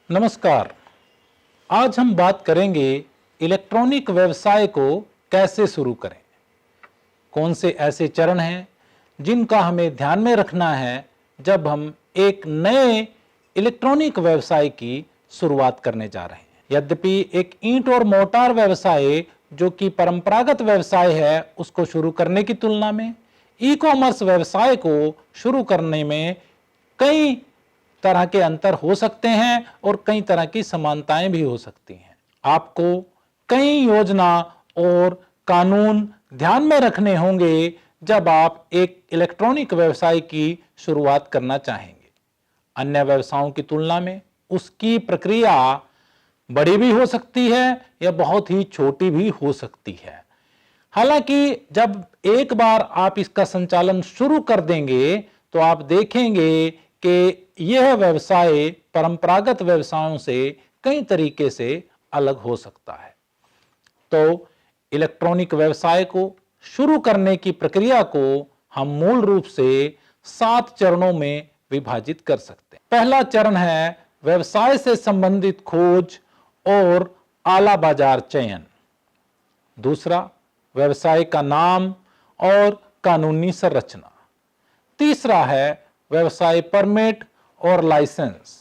नमस्कार। आज हम बात करेंगे इलेक्ट्रॉनिक व्यवसाय को कैसे शुरू करें। कौन से ऐसे चरण हैं जिनका हमें ध्यान में रखना है जब हम एक नए इलेक्ट्रॉनिक व्यवसाय की शुरुआत करने जा रहे हैं। यद्यपि एक ईंट और मोर्टार व्यवसाय जो कि परंपरागत व्यवसाय है, उसको शुरू करने की तुलना में ई कॉमर्स व्यवसाय को शुरू करने में कई तरह के अंतर हो सकते हैं और कई तरह की समानताएं भी हो सकती हैं। आपको कई योजना और कानून ध्यान में रखने होंगे जब आप एक इलेक्ट्रॉनिक व्यवसाय की शुरुआत करना चाहेंगे। अन्य व्यवसायों की तुलना में उसकी प्रक्रिया बड़ी भी हो सकती है या बहुत ही छोटी भी हो सकती है। हालांकि जब एक बार आप इसका संचालन शुरू कर देंगे तो आप देखेंगे कि यह व्यवसाय परंपरागत व्यवसायों से कई तरीके से अलग हो सकता है। तो इलेक्ट्रॉनिक व्यवसाय को शुरू करने की प्रक्रिया को हम मूल रूप से 7 चरणों में विभाजित कर सकते हैं। पहला चरण है व्यवसाय से संबंधित खोज और आला बाजार चयन। दूसरा, व्यवसाय का नाम और कानूनी संरचना। तीसरा है व्यवसाय परमिट और लाइसेंस।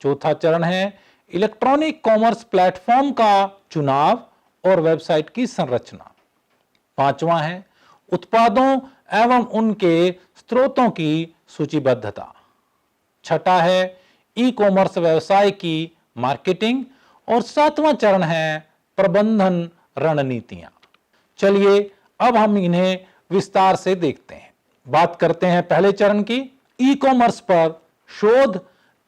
चौथा चरण है इलेक्ट्रॉनिक कॉमर्स प्लेटफॉर्म का चुनाव और वेबसाइट की संरचना। पांचवा है उत्पादों एवं उनके स्रोतों की सूचीबद्धता। छठा है ई कॉमर्स व्यवसाय की मार्केटिंग और सातवां चरण है प्रबंधन रणनीतियां। चलिए अब हम इन्हें विस्तार से देखते हैं। बात करते हैं पहले चरण की, ई कॉमर्स पर शोध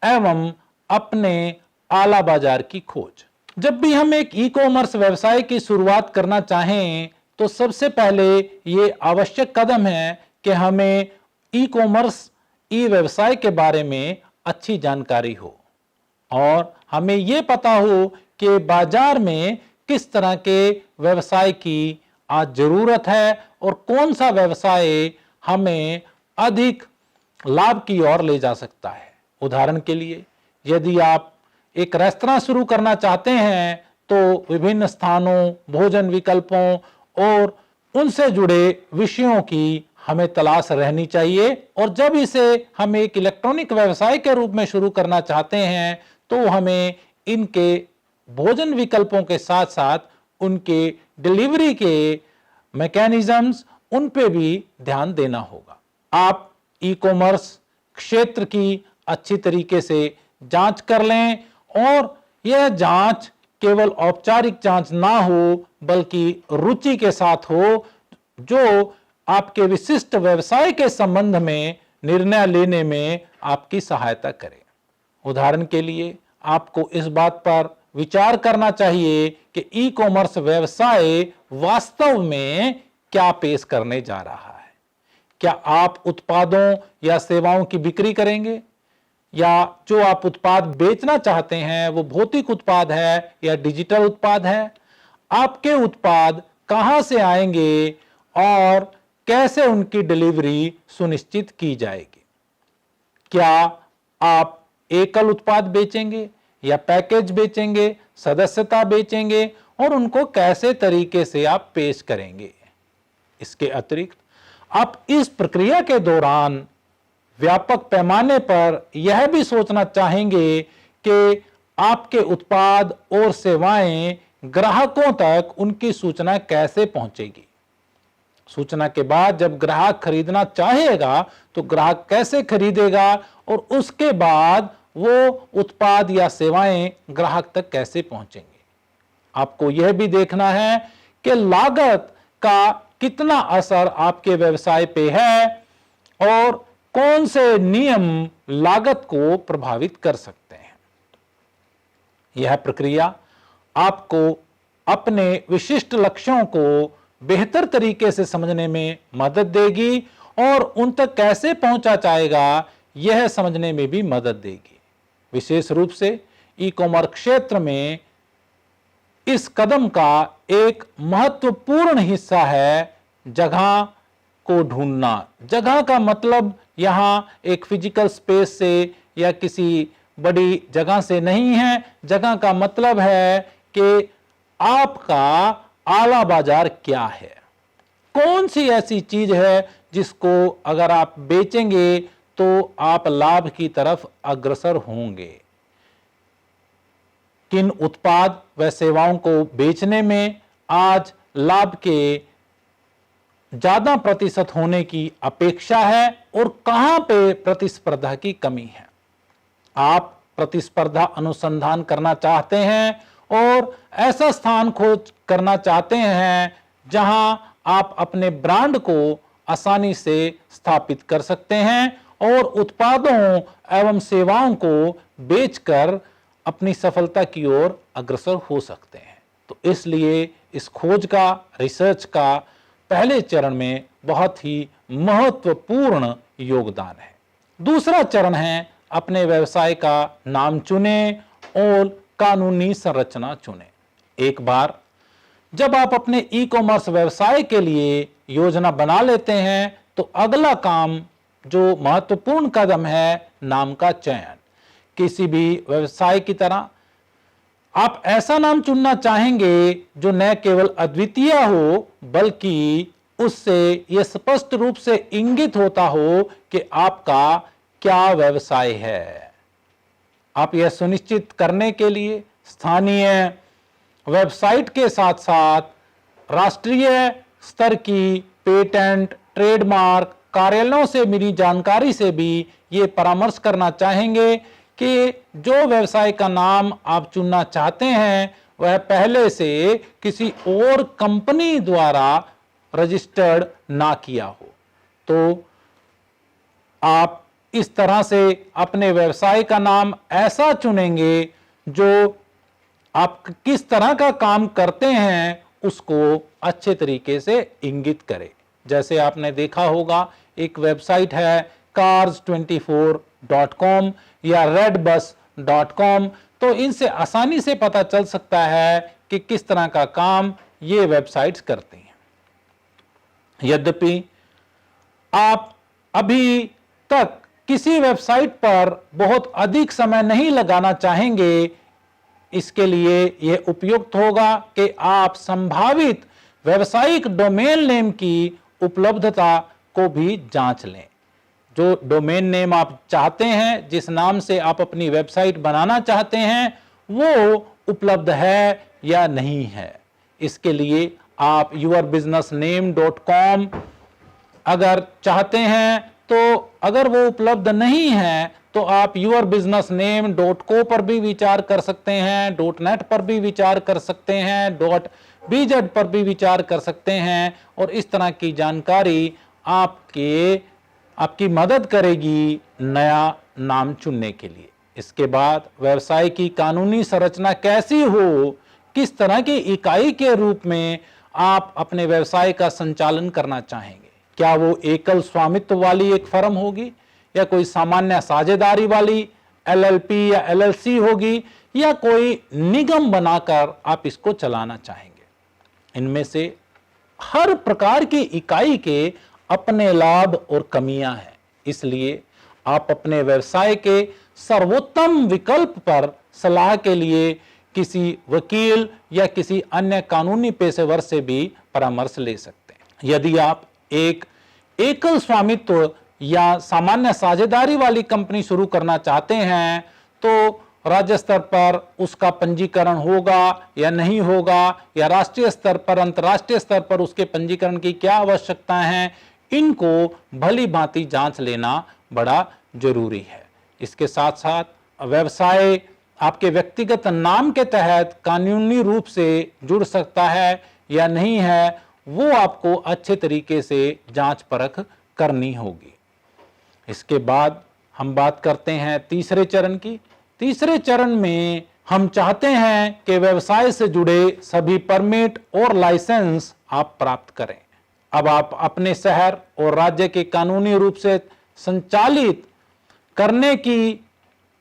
एवं अपने आला बाजार की खोज। जब भी हम एक ई कॉमर्स व्यवसाय की शुरुआत करना चाहें तो सबसे पहले ये आवश्यक कदम है कि हमें ई कॉमर्स ई व्यवसाय के बारे में अच्छी जानकारी हो और हमें यह पता हो कि बाजार में किस तरह के व्यवसाय की आज जरूरत है और कौन सा व्यवसाय हमें अधिक लाभ की ओर ले जा सकता है। उदाहरण के लिए, यदि आप एक रेस्तरां शुरू करना चाहते हैं तो विभिन्न स्थानों, भोजन विकल्पों और उनसे जुड़े विषयों की हमें तलाश रहनी चाहिए। और जब इसे हम एक इलेक्ट्रॉनिक व्यवसाय के रूप में शुरू करना चाहते हैं तो हमें इनके भोजन विकल्पों के साथ साथ उनके डिलीवरी के मैकेनिज्म्स, उन पे भी ध्यान देना होगा। आप ई कॉमर्स क्षेत्र की अच्छी तरीके से जांच कर लें और यह जांच केवल औपचारिक जांच ना हो बल्कि रुचि के साथ हो, जो आपके विशिष्ट व्यवसाय के संबंध में निर्णय लेने में आपकी सहायता करे। उदाहरण के लिए, आपको इस बात पर विचार करना चाहिए कि ई कॉमर्स व्यवसाय वास्तव में क्या पेश करने जा रहा है। क्या आप उत्पादों या सेवाओं की बिक्री करेंगे, या जो आप उत्पाद बेचना चाहते हैं वो भौतिक उत्पाद है या डिजिटल उत्पाद है। आपके उत्पाद कहां से आएंगे और कैसे उनकी डिलीवरी सुनिश्चित की जाएगी। क्या आप एकल उत्पाद बेचेंगे या पैकेज बेचेंगे, सदस्यता बेचेंगे और उनको कैसे तरीके से आप पेश करेंगे। इसके अतिरिक्त आप इस प्रक्रिया के दौरान व्यापक पैमाने पर यह भी सोचना चाहेंगे कि आपके उत्पाद और सेवाएं ग्राहकों तक उनकी सूचना कैसे पहुंचेगी। सूचना के बाद जब ग्राहक खरीदना चाहेगा तो ग्राहक कैसे खरीदेगा और उसके बाद वो उत्पाद या सेवाएं ग्राहक तक कैसे पहुंचेंगे। आपको यह भी देखना है कि लागत का कितना असर आपके व्यवसाय पे है और कौन से नियम लागत को प्रभावित कर सकते हैं। यह प्रक्रिया आपको अपने विशिष्ट लक्ष्यों को बेहतर तरीके से समझने में मदद देगी और उन तक कैसे पहुंचा जाएगा यह समझने में भी मदद देगी। विशेष रूप से ई कॉमर्स क्षेत्र में इस कदम का एक महत्वपूर्ण हिस्सा है जगह को ढूंढना। जगह का मतलब यहां एक फिजिकल स्पेस से या किसी बड़ी जगह से नहीं है। जगह का मतलब है कि आपका आला बाजार क्या है, कौन सी ऐसी चीज है जिसको अगर आप बेचेंगे तो आप लाभ की तरफ अग्रसर होंगे। किन उत्पाद व सेवाओं को बेचने में आज लाभ के ज्यादा प्रतिशत होने की अपेक्षा है और कहां पे प्रतिस्पर्धा की कमी है। आप प्रतिस्पर्धा अनुसंधान करना चाहते हैं और ऐसा स्थान खोज करना चाहते हैं जहां आप अपने ब्रांड को आसानी से स्थापित कर सकते हैं और उत्पादों एवं सेवाओं को बेचकर अपनी सफलता की ओर अग्रसर हो सकते हैं। तो इसलिए इस खोज का, रिसर्च का पहले चरण में बहुत ही महत्वपूर्ण योगदान है। दूसरा चरण है अपने व्यवसाय का नाम चुनें और कानूनी संरचना चुनें। एक बार जब आप अपने ई कॉमर्स व्यवसाय के लिए योजना बना लेते हैं तो अगला काम जो महत्वपूर्ण कदम है, नाम का चयन। किसी भी व्यवसाय की तरह आप ऐसा नाम चुनना चाहेंगे जो न केवल अद्वितीय हो बल्कि उससे यह स्पष्ट रूप से इंगित होता हो कि आपका क्या व्यवसाय है। आप यह सुनिश्चित करने के लिए स्थानीय वेबसाइट के साथ साथ राष्ट्रीय स्तर की पेटेंट, ट्रेडमार्क कार्यालयों से मिली जानकारी से भी ये परामर्श करना चाहेंगे कि जो व्यवसाय का नाम आप चुनना चाहते हैं वह पहले से किसी और कंपनी द्वारा रजिस्टर्ड ना किया हो। तो आप इस तरह से अपने व्यवसाय का नाम ऐसा चुनेंगे जो आप किस तरह का काम करते हैं उसको अच्छे तरीके से इंगित करे। जैसे आपने देखा होगा एक वेबसाइट है cars24.com या redbus.com, तो इनसे आसानी से पता चल सकता है कि किस तरह का काम ये वेबसाइट्स करती हैं। यद्यपि आप अभी तक किसी वेबसाइट पर बहुत अधिक समय नहीं लगाना चाहेंगे, इसके लिए यह उपयुक्त होगा कि आप संभावित व्यावसायिक डोमेन नेम की उपलब्धता को भी जांच लें। जो डोमेन नेम आप चाहते हैं, जिस नाम से आप अपनी वेबसाइट बनाना चाहते हैं, वो उपलब्ध है या नहीं है। इसके लिए आप yourbusinessname.com अगर चाहते हैं, तो अगर वो उपलब्ध नहीं है तो आप yourbusinessname.co पर भी विचार कर सकते हैं, .net पर भी विचार कर सकते हैं, .bz पर भी विचार कर सकते हैं और इस तरह की जानकारी आपकी मदद करेगी नया नाम चुनने के लिए। इसके बाद व्यवसाय की कानूनी संरचना कैसी हो, किस तरह की इकाई के रूप में आप अपने व्यवसाय का संचालन करना चाहेंगे। क्या वो एकल स्वामित्व वाली एक फर्म होगी या कोई सामान्य साझेदारी वाली LLP या LLC होगी या कोई निगम बनाकर आप इसको चलाना चाहेंगे। इनमें से हर प्रकार की इकाई के अपने लाभ और कमियां हैं, इसलिए आप अपने व्यवसाय के सर्वोत्तम विकल्प पर सलाह के लिए किसी वकील या किसी अन्य कानूनी पेशेवर से भी परामर्श ले सकते हैं। यदि आप एक एकल स्वामित्व या सामान्य साझेदारी वाली कंपनी शुरू करना चाहते हैं तो राज्य स्तर पर उसका पंजीकरण होगा या नहीं होगा, या राष्ट्रीय स्तर पर, अंतर्राष्ट्रीय स्तर पर उसके पंजीकरण की क्या आवश्यकताएं हैं, इनको भली भांति जांच लेना बड़ा जरूरी है। इसके साथ साथ व्यवसाय आपके व्यक्तिगत नाम के तहत कानूनी रूप से जुड़ सकता है या नहीं है, वो आपको अच्छे तरीके से जांच परख करनी होगी। इसके बाद हम बात करते हैं तीसरे चरण की। तीसरे चरण में हम चाहते हैं कि व्यवसाय से जुड़े सभी परमिट और लाइसेंस आप प्राप्त करें। अब आप अपने शहर और राज्य के कानूनी रूप से संचालित करने की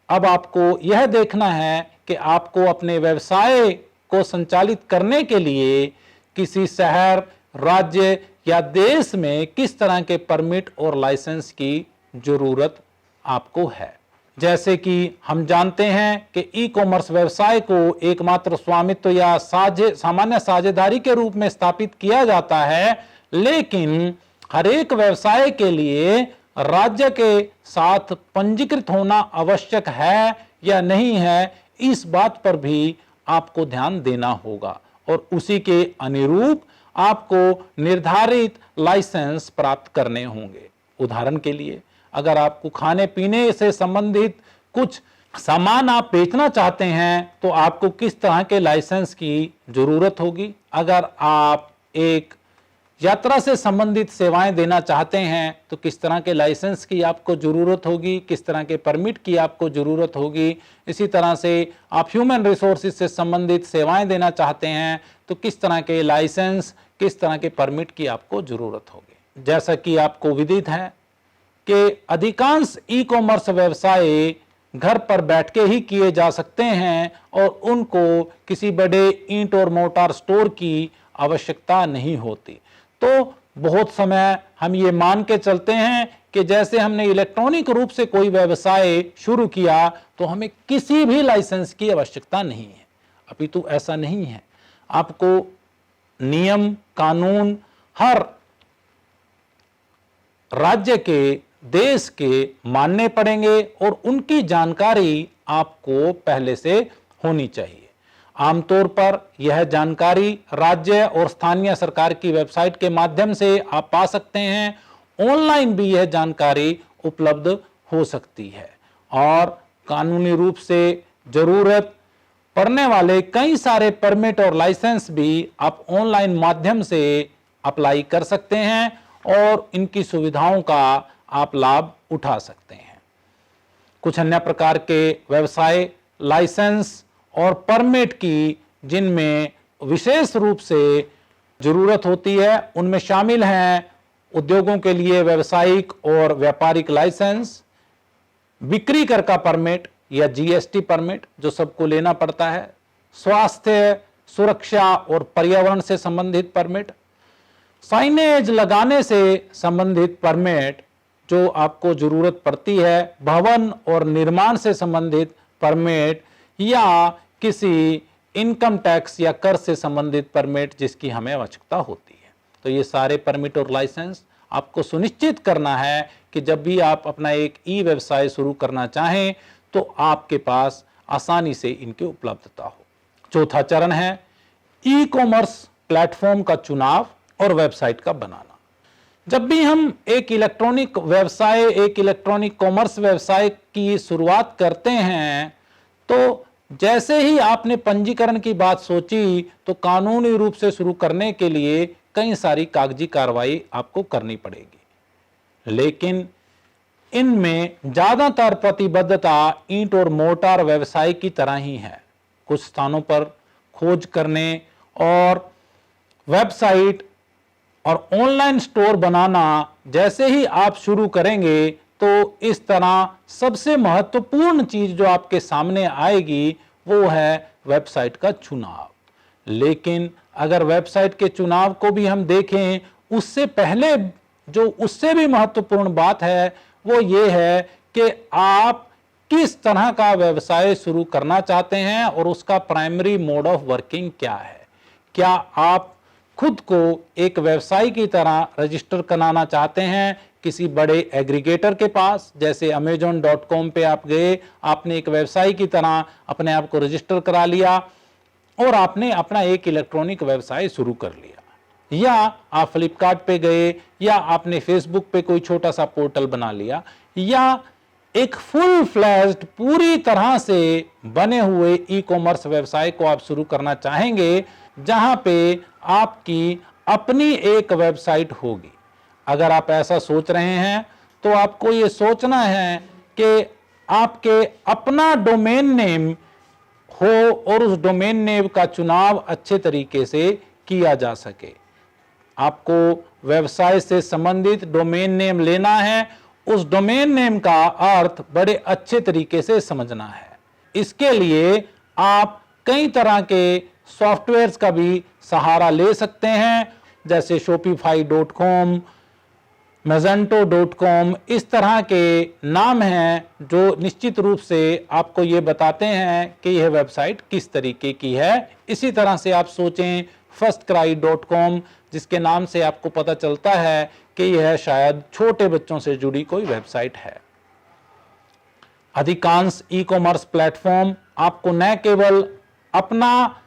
अब आपको यह देखना है कि आपको अपने व्यवसाय को संचालित करने के लिए किसी शहर, राज्य या देश में किस तरह के परमिट और लाइसेंस की जरूरत आपको है। जैसे कि हम जानते हैं कि ई कॉमर्स व्यवसाय को एकमात्र स्वामित्व या सामान्य साझेदारी के रूप में स्थापित किया जाता है, लेकिन हर एक व्यवसाय के लिए राज्य के साथ पंजीकृत होना आवश्यक है या नहीं है, इस बात पर भी आपको ध्यान देना होगा और उसी के अनुरूप आपको निर्धारित लाइसेंस प्राप्त करने होंगे। उदाहरण के लिए, अगर आपको खाने पीने से संबंधित कुछ सामान आप बेचना चाहते हैं तो आपको किस तरह के लाइसेंस की जरूरत होगी। अगर आप एक यात्रा से संबंधित सेवाएं देना चाहते हैं तो किस तरह के लाइसेंस की आपको जरूरत होगी, किस तरह के परमिट की आपको जरूरत होगी। इसी तरह से आप ह्यूमन रिसोर्सेज से संबंधित सेवाएं देना चाहते हैं तो किस तरह के लाइसेंस, किस तरह के परमिट की आपको जरूरत होगी। जैसा कि आपको विदित है कि अधिकांश ई कॉमर्स व्यवसाय घर पर बैठ के ही किए जा सकते हैं और उनको किसी बड़े ईंट और मोर्टार स्टोर की आवश्यकता नहीं होती। तो बहुत समय हम ये मान के चलते हैं कि जैसे हमने इलेक्ट्रॉनिक रूप से कोई व्यवसाय शुरू किया तो हमें किसी भी लाइसेंस की आवश्यकता नहीं है। अपितु ऐसा नहीं है। आपको नियम कानून हर राज्य के, देश के मानने पड़ेंगे और उनकी जानकारी आपको पहले से होनी चाहिए। आमतौर पर यह जानकारी राज्य और स्थानीय सरकार की वेबसाइट के माध्यम से आप पा सकते हैं। ऑनलाइन भी यह जानकारी उपलब्ध हो सकती है और कानूनी रूप से जरूरत पड़ने वाले कई सारे परमिट और लाइसेंस भी आप ऑनलाइन माध्यम से अप्लाई कर सकते हैं और इनकी सुविधाओं का आप लाभ उठा सकते हैं। कुछ अन्य प्रकार के व्यवसाय लाइसेंस और परमिट की जिनमें विशेष रूप से जरूरत होती है उनमें शामिल हैं उद्योगों के लिए व्यावसायिक और व्यापारिक लाइसेंस, बिक्री कर का परमिट या जीएसटी परमिट जो सबको लेना पड़ता है, स्वास्थ्य, सुरक्षा और पर्यावरण से संबंधित परमिट, साइनेज लगाने से संबंधित परमिट जो आपको जरूरत पड़ती है, भवन और निर्माण से संबंधित परमिट या किसी इनकम टैक्स या कर से संबंधित परमिट जिसकी हमें आवश्यकता होती है। तो ये सारे परमिट और लाइसेंस आपको सुनिश्चित करना है कि जब भी आप अपना एक ई व्यवसाय शुरू करना चाहें तो आपके पास आसानी से इनकी उपलब्धता हो। चौथा चरण है ई कॉमर्स प्लेटफॉर्म का चुनाव और वेबसाइट का बनाना। जब भी हम एक इलेक्ट्रॉनिक व्यवसाय, एक इलेक्ट्रॉनिक कॉमर्स व्यवसाय की शुरुआत करते हैं तो जैसे ही आपने पंजीकरण की बात सोची तो कानूनी रूप से शुरू करने के लिए कई सारी कागजी कार्रवाई आपको करनी पड़ेगी, लेकिन इनमें ज्यादातर प्रतिबद्धता ईंट और मोर्टार व्यवसाय की तरह ही है। कुछ स्थानों पर खोज करने और वेबसाइट और ऑनलाइन स्टोर बनाना जैसे ही आप शुरू करेंगे तो इस तरह सबसे महत्वपूर्ण चीज जो आपके सामने आएगी वो है वेबसाइट का चुनाव। लेकिन अगर वेबसाइट के चुनाव को भी हम देखें, उससे पहले जो उससे भी महत्वपूर्ण बात है वो ये है कि आप किस तरह का व्यवसाय शुरू करना चाहते हैं और उसका प्राइमरी मोड ऑफ वर्किंग क्या है। क्या आप खुद को एक व्यवसाय की तरह रजिस्टर कराना चाहते हैं किसी बड़े एग्रीगेटर के पास, जैसे amazon.com पे आप गए, आपने एक व्यवसाय की तरह अपने आप को रजिस्टर करा लिया और आपने अपना एक इलेक्ट्रॉनिक व्यवसाय शुरू कर लिया, या आप फ्लिपकार्ट पे गए, या आपने फेसबुक पे कोई छोटा सा पोर्टल बना लिया, या एक फुल फ्लैश्ड पूरी तरह से बने हुए ई कॉमर्स व्यवसाय को आप शुरू करना चाहेंगे जहां पे आपकी अपनी एक वेबसाइट होगी। अगर आप ऐसा सोच रहे हैं तो आपको ये सोचना है कि आपके अपना डोमेन नेम हो और उस डोमेन नेम का चुनाव अच्छे तरीके से किया जा सके। आपको व्यवसाय से संबंधित डोमेन नेम लेना है, उस डोमेन नेम का अर्थ बड़े अच्छे तरीके से समझना है। इसके लिए आप कई तरह के सॉफ्टवेयर्स का भी सहारा ले सकते हैं, जैसे shopify.com, magento.com, इस तरह के नाम हैं जो निश्चित रूप से आपको ये बताते हैं कि यह वेबसाइट किस तरीके की है। इसी तरह से आप सोचें firstcry.com, जिसके नाम से आपको पता चलता है कि यह शायद छोटे बच्चों से जुड़ी कोई वेबसाइट है। अधिकांश ई कॉमर्स प्लेटफॉर्म आपको न केवल अपना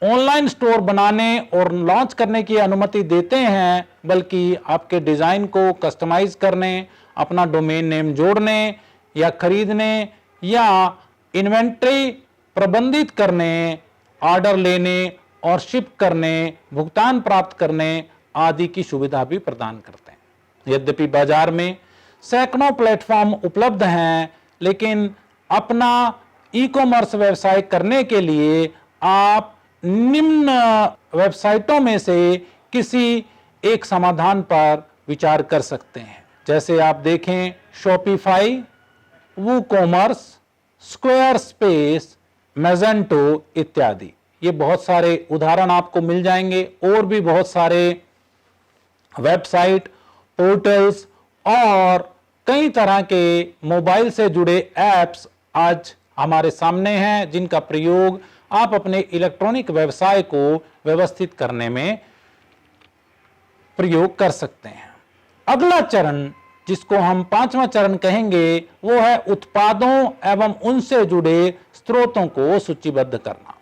ऑनलाइन स्टोर बनाने और लॉन्च करने की अनुमति देते हैं, बल्कि आपके डिज़ाइन को कस्टमाइज करने, अपना डोमेन नेम जोड़ने या खरीदने या इन्वेंट्री प्रबंधित करने, ऑर्डर लेने और शिप करने, भुगतान प्राप्त करने आदि की सुविधा भी प्रदान करते हैं। यद्यपि बाजार में सैकड़ों प्लेटफॉर्म उपलब्ध हैं, लेकिन अपना ई कॉमर्स व्यवसाय करने के लिए आप निम्न वेबसाइटों में से किसी एक समाधान पर विचार कर सकते हैं। जैसे आप देखें शॉपिफाई, वूकॉमर्स, स्क्वायरस्पेस, मैजेंटो इत्यादि। ये बहुत सारे उदाहरण आपको मिल जाएंगे। और भी बहुत सारे वेबसाइट, पोर्टल्स और कई तरह के मोबाइल से जुड़े ऐप्स आज हमारे सामने हैं, जिनका प्रयोग आप अपने इलेक्ट्रॉनिक व्यवसाय को व्यवस्थित करने में प्रयोग कर सकते हैं। अगला चरण, जिसको हम 5वां चरण कहेंगे, वो है उत्पादों एवं उनसे जुड़े स्रोतों को सूचीबद्ध करना।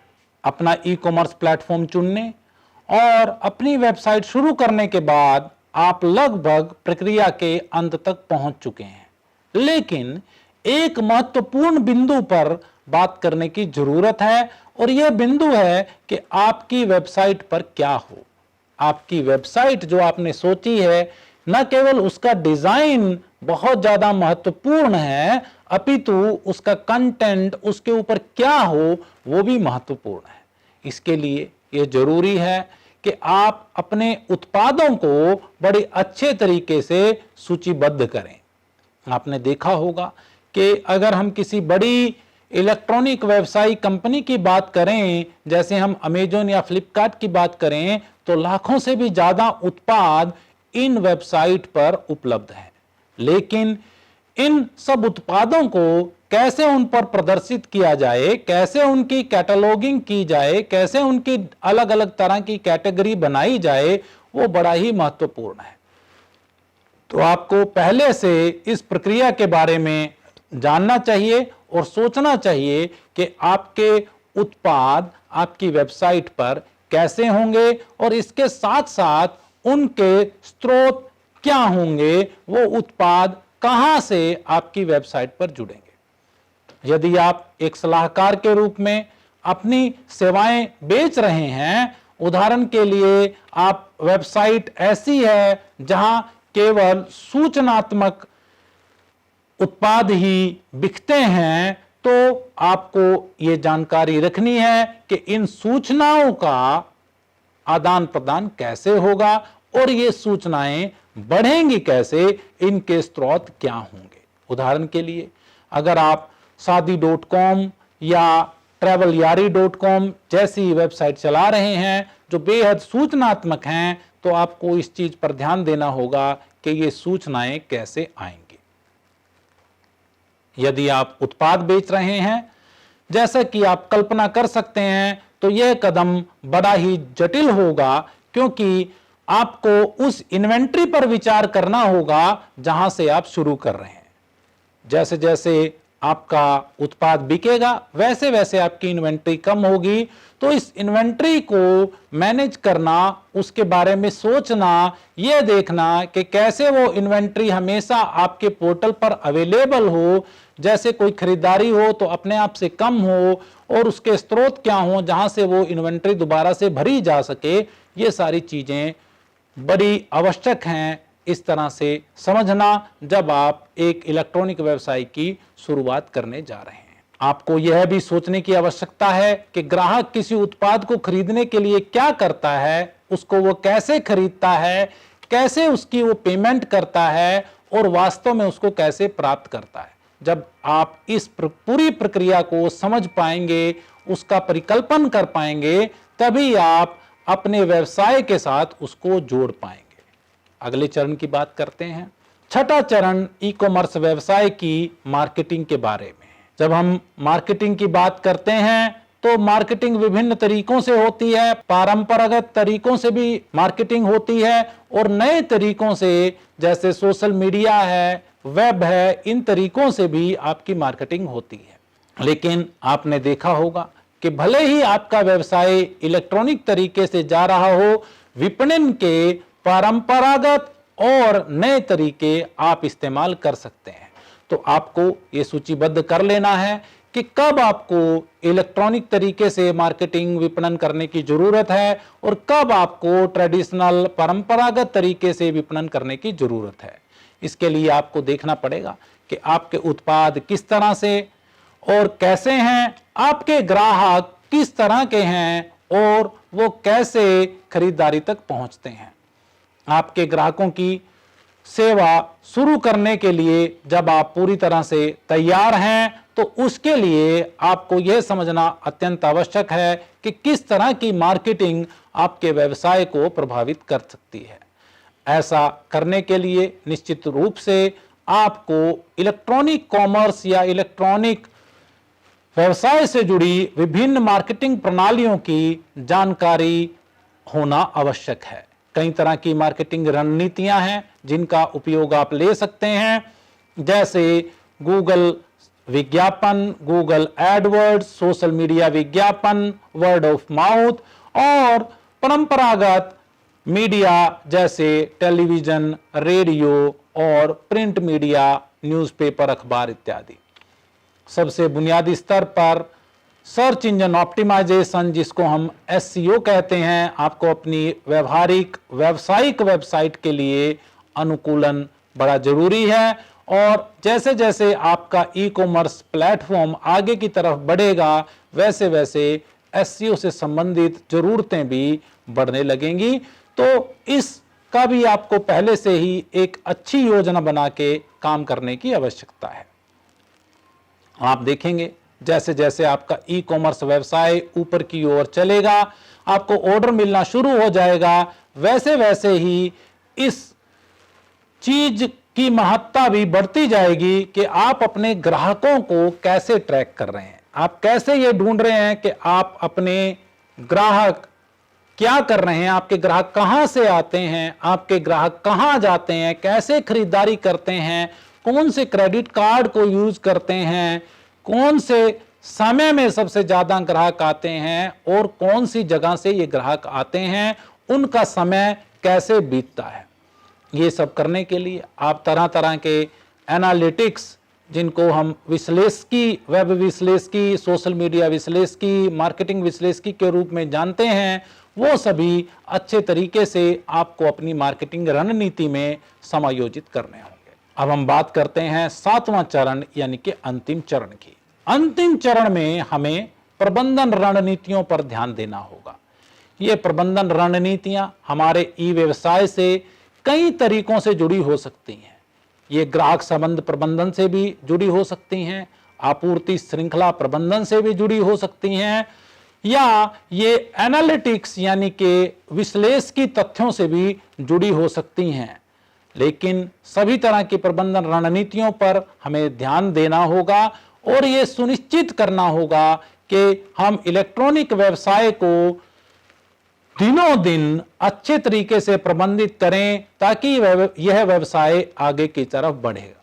अपना ई कॉमर्स प्लेटफॉर्म चुनने और अपनी वेबसाइट शुरू करने के बाद आप लगभग प्रक्रिया के अंत तक पहुंच चुके हैं। लेकिन एक महत्वपूर्ण बिंदु पर बात करने की जरूरत है, और यह बिंदु है कि आपकी वेबसाइट पर क्या हो। आपकी वेबसाइट जो आपने सोची है, न केवल उसका डिजाइन बहुत ज्यादा महत्वपूर्ण है, अपितु उसका कंटेंट, उसके ऊपर क्या हो, वो भी महत्वपूर्ण है। इसके लिए यह जरूरी है कि आप अपने उत्पादों को बड़े अच्छे तरीके से सूचीबद्ध करें। आपने देखा होगा कि अगर हम किसी बड़ी इलेक्ट्रॉनिक व्यवसायी कंपनी की बात करें, जैसे हम अमेजॉन या फ्लिपकार्ट की बात करें, तो लाखों से भी ज्यादा उत्पाद इन वेबसाइट पर उपलब्ध हैं। लेकिन इन सब उत्पादों को कैसे उन पर प्रदर्शित किया जाए, कैसे उनकी कैटलॉगिंग की जाए, कैसे उनकी अलग अलग तरह की कैटेगरी बनाई जाए, वो बड़ा ही महत्वपूर्ण है। तो आपको पहले से इस प्रक्रिया के बारे में जानना चाहिए और सोचना चाहिए कि आपके उत्पाद आपकी वेबसाइट पर कैसे होंगे, और इसके साथ साथ उनके स्रोत क्या होंगे, वो उत्पाद कहां से आपकी वेबसाइट पर जुड़ेंगे। यदि आप एक सलाहकार के रूप में अपनी सेवाएं बेच रहे हैं, उदाहरण के लिए आप वेबसाइट ऐसी है जहां केवल सूचनात्मक उत्पाद ही बिकते हैं, तो आपको यह जानकारी रखनी है कि इन सूचनाओं का आदान प्रदान कैसे होगा और ये सूचनाएं बढ़ेंगी कैसे, इनके स्रोत क्या होंगे। उदाहरण के लिए अगर आप शादी.com या travelyaari.com जैसी वेबसाइट चला रहे हैं जो बेहद सूचनात्मक हैं, तो आपको इस चीज पर ध्यान देना होगा कि ये सूचनाएं कैसे आएंगी। यदि आप उत्पाद बेच रहे हैं, जैसा कि आप कल्पना कर सकते हैं, तो यह कदम बड़ा ही जटिल होगा, क्योंकि आपको उस इन्वेंट्री पर विचार करना होगा जहां से आप शुरू कर रहे हैं। जैसे जैसे आपका उत्पाद बिकेगा, वैसे वैसे आपकी इन्वेंट्री कम होगी। तो इस इन्वेंट्री को मैनेज करना, उसके बारे में सोचना, यह देखना कि कैसे वो इन्वेंट्री हमेशा आपके पोर्टल पर अवेलेबल हो, जैसे कोई खरीदारी हो तो अपने आप से कम हो, और उसके स्रोत क्या हो जहां से वो इन्वेंट्री दोबारा से भरी जा सके। ये सारी चीजें बड़ी आवश्यक हैं इस तरह से समझना जब आप एक इलेक्ट्रॉनिक व्यवसाय की शुरुआत करने जा रहे हैं। आपको यह भी सोचने की आवश्यकता है कि ग्राहक किसी उत्पाद को खरीदने के लिए क्या करता है, उसको वो कैसे खरीदता है, कैसे उसकी वो पेमेंट करता है और वास्तव में उसको कैसे प्राप्त करता है। जब आप इस पूरी प्रक्रिया को समझ पाएंगे, उसका परिकल्पन कर पाएंगे, तभी आप अपने व्यवसाय के साथ उसको जोड़ पाएंगे। अगले चरण की बात करते हैं। छठा चरण ई कॉमर्स व्यवसाय की मार्केटिंग के बारे में। जब हम मार्केटिंग की बात करते हैं तो मार्केटिंग विभिन्न तरीकों से होती है। परंपरागत तरीकों से भी मार्केटिंग होती है और नए तरीकों से, जैसे सोशल मीडिया है, वेब है, इन तरीकों से भी आपकी मार्केटिंग होती है। लेकिन आपने देखा होगा कि भले ही आपका व्यवसाय इलेक्ट्रॉनिक तरीके से जा रहा हो, विपणन के परंपरागत और नए तरीके आप इस्तेमाल कर सकते हैं। तो आपको ये सूचीबद्ध कर लेना है कि कब आपको इलेक्ट्रॉनिक तरीके से मार्केटिंग विपणन करने की जरूरत है और कब आपको ट्रेडिशनल परंपरागत तरीके से विपणन करने की जरूरत है। इसके लिए आपको देखना पड़ेगा कि आपके उत्पाद किस तरह से और कैसे हैं, आपके ग्राहक किस तरह के हैं और वो कैसे खरीदारी तक पहुंचते हैं। आपके ग्राहकों की सेवा शुरू करने के लिए जब आप पूरी तरह से तैयार हैं तो उसके लिए आपको यह समझना अत्यंत आवश्यक है कि किस तरह की मार्केटिंग आपके व्यवसाय को प्रभावित कर सकती है। ऐसा करने के लिए निश्चित रूप से आपको इलेक्ट्रॉनिक कॉमर्स या इलेक्ट्रॉनिक व्यवसाय से जुड़ी विभिन्न मार्केटिंग प्रणालियों की जानकारी होना आवश्यक है। कई तरह की मार्केटिंग रणनीतियां हैं जिनका उपयोग आप ले सकते हैं, जैसे गूगल विज्ञापन, गूगल एडवर्ड्स, सोशल मीडिया विज्ञापन, वर्ड ऑफ माउथ और परंपरागत मीडिया जैसे टेलीविजन, रेडियो और प्रिंट मीडिया, न्यूज़पेपर, अखबार इत्यादि। सबसे बुनियादी स्तर पर सर्च इंजन ऑप्टिमाइजेशन, जिसको हम एसईओ कहते हैं, आपको अपनी व्यावसायिक वेबसाइट के लिए अनुकूलन बड़ा जरूरी है। और जैसे जैसे आपका ई कॉमर्स प्लेटफॉर्म आगे की तरफ बढ़ेगा वैसे वैसे एसईओ से संबंधित जरूरतें भी बढ़ने लगेंगी। तो इसका भी आपको पहले से ही एक अच्छी योजना बना के काम करने की आवश्यकता है। आप देखेंगे जैसे जैसे आपका ई कॉमर्स व्यवसाय ऊपर की ओर चलेगा, आपको ऑर्डर मिलना शुरू हो जाएगा, वैसे वैसे ही इस चीज की महत्ता भी बढ़ती जाएगी कि आप अपने ग्राहकों को कैसे ट्रैक कर रहे हैं। आप कैसे ये ढूंढ रहे हैं कि आप अपने ग्राहक क्या कर रहे हैं, आपके ग्राहक कहां से आते हैं, आपके ग्राहक कहां जाते हैं, कैसे खरीदारी करते हैं, कौन से क्रेडिट कार्ड को यूज करते हैं, कौन से समय में सबसे ज्यादा ग्राहक आते हैं और कौन सी जगह से ये ग्राहक आते हैं, उनका समय कैसे बीतता है। ये सब करने के लिए आप तरह तरह के एनालिटिक्स, जिनको हम विश्लेषकी, वेब विश्लेषकी, सोशल मीडिया विश्लेषकी, मार्केटिंग विश्लेषकी के रूप में जानते हैं, वो सभी अच्छे तरीके से आपको अपनी मार्केटिंग रणनीति में समायोजित करने होंगे। अब हम बात करते हैं सातवां चरण यानी कि अंतिम चरण की। अंतिम चरण में हमें प्रबंधन रणनीतियों पर ध्यान देना होगा। ये प्रबंधन रणनीतियां हमारे ई व्यवसाय से कई तरीकों से जुड़ी हो सकती हैं। ये ग्राहक संबंध प्रबंधन से भी जुड़ी हो सकती हैं, आपूर्ति श्रृंखला प्रबंधन से भी जुड़ी हो सकती हैं, या ये एनालिटिक्स यानी कि विश्लेषकी तथ्यों से भी जुड़ी हो सकती हैं। लेकिन सभी तरह की प्रबंधन रणनीतियों पर हमें ध्यान देना होगा और ये सुनिश्चित करना होगा कि हम इलेक्ट्रॉनिक व्यवसाय को दिनों दिन अच्छे तरीके से प्रबंधित करें ताकि यह व्यवसाय आगे की तरफ बढ़ेगा।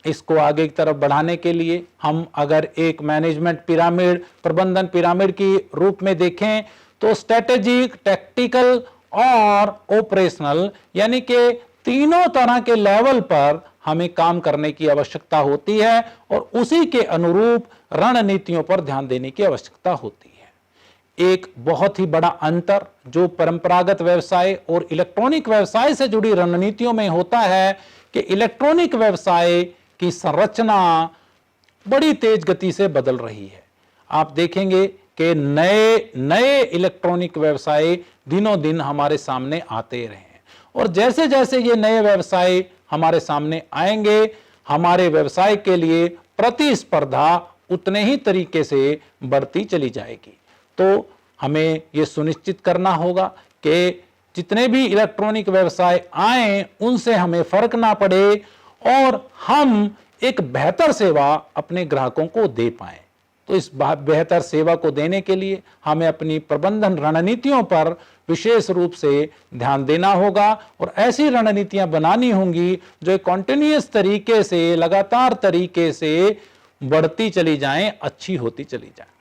इसको आगे की तरफ बढ़ाने के लिए हम अगर एक मैनेजमेंट पिरामिड, प्रबंधन पिरामिड की रूप में देखें तो स्ट्रेटेजिक, टैक्टिकल और ऑपरेशनल यानी कि तीनों तरह के लेवल पर हमें काम करने की आवश्यकता होती है और उसी के अनुरूप रणनीतियों पर ध्यान देने की आवश्यकता होती है। एक बहुत ही बड़ा अंतर जो परंपरागत व्यवसाय और इलेक्ट्रॉनिक व्यवसाय से जुड़ी रणनीतियों में होता है कि इलेक्ट्रॉनिक व्यवसाय की संरचना बड़ी तेज गति से बदल रही है। आप देखेंगे कि नए नए इलेक्ट्रॉनिक व्यवसाय दिनों दिन हमारे सामने आते रहे और जैसे जैसे ये नए व्यवसाय हमारे सामने आएंगे, हमारे व्यवसाय के लिए प्रतिस्पर्धा उतने ही तरीके से बढ़ती चली जाएगी। तो हमें ये सुनिश्चित करना होगा कि जितने भी इलेक्ट्रॉनिक व्यवसाय आए उनसे हमें फर्क ना पड़े और हम एक बेहतर सेवा अपने ग्राहकों को दे पाएं। तो इस बेहतर सेवा को देने के लिए हमें अपनी प्रबंधन रणनीतियों पर विशेष रूप से ध्यान देना होगा और ऐसी रणनीतियां बनानी होंगी जो कॉन्टिन्यूअस तरीके से, लगातार तरीके से बढ़ती चली जाएं, अच्छी होती चली जाएं।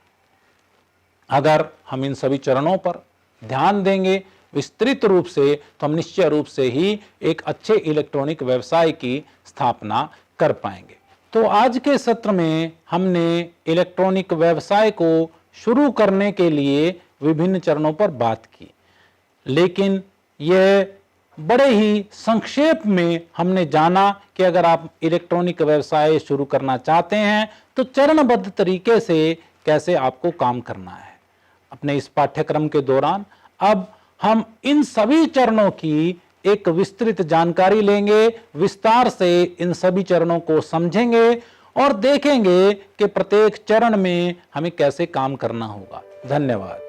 अगर हम इन सभी चरणों पर ध्यान देंगे विस्तृत रूप से तो हम निश्चय रूप से ही एक अच्छे इलेक्ट्रॉनिक व्यवसाय की स्थापना कर पाएंगे। तो आज के सत्र में हमने इलेक्ट्रॉनिक व्यवसाय को शुरू करने के लिए विभिन्न चरणों पर बात की, लेकिन यह बड़े ही संक्षेप में हमने जाना कि अगर आप इलेक्ट्रॉनिक व्यवसाय शुरू करना चाहते हैं तो चरणबद्ध तरीके से कैसे आपको काम करना है। अपने इस पाठ्यक्रम के दौरान अब हम इन सभी चरणों की एक विस्तृत जानकारी लेंगे, विस्तार से इन सभी चरणों को समझेंगे और देखेंगे कि प्रत्येक चरण में हमें कैसे काम करना होगा। धन्यवाद।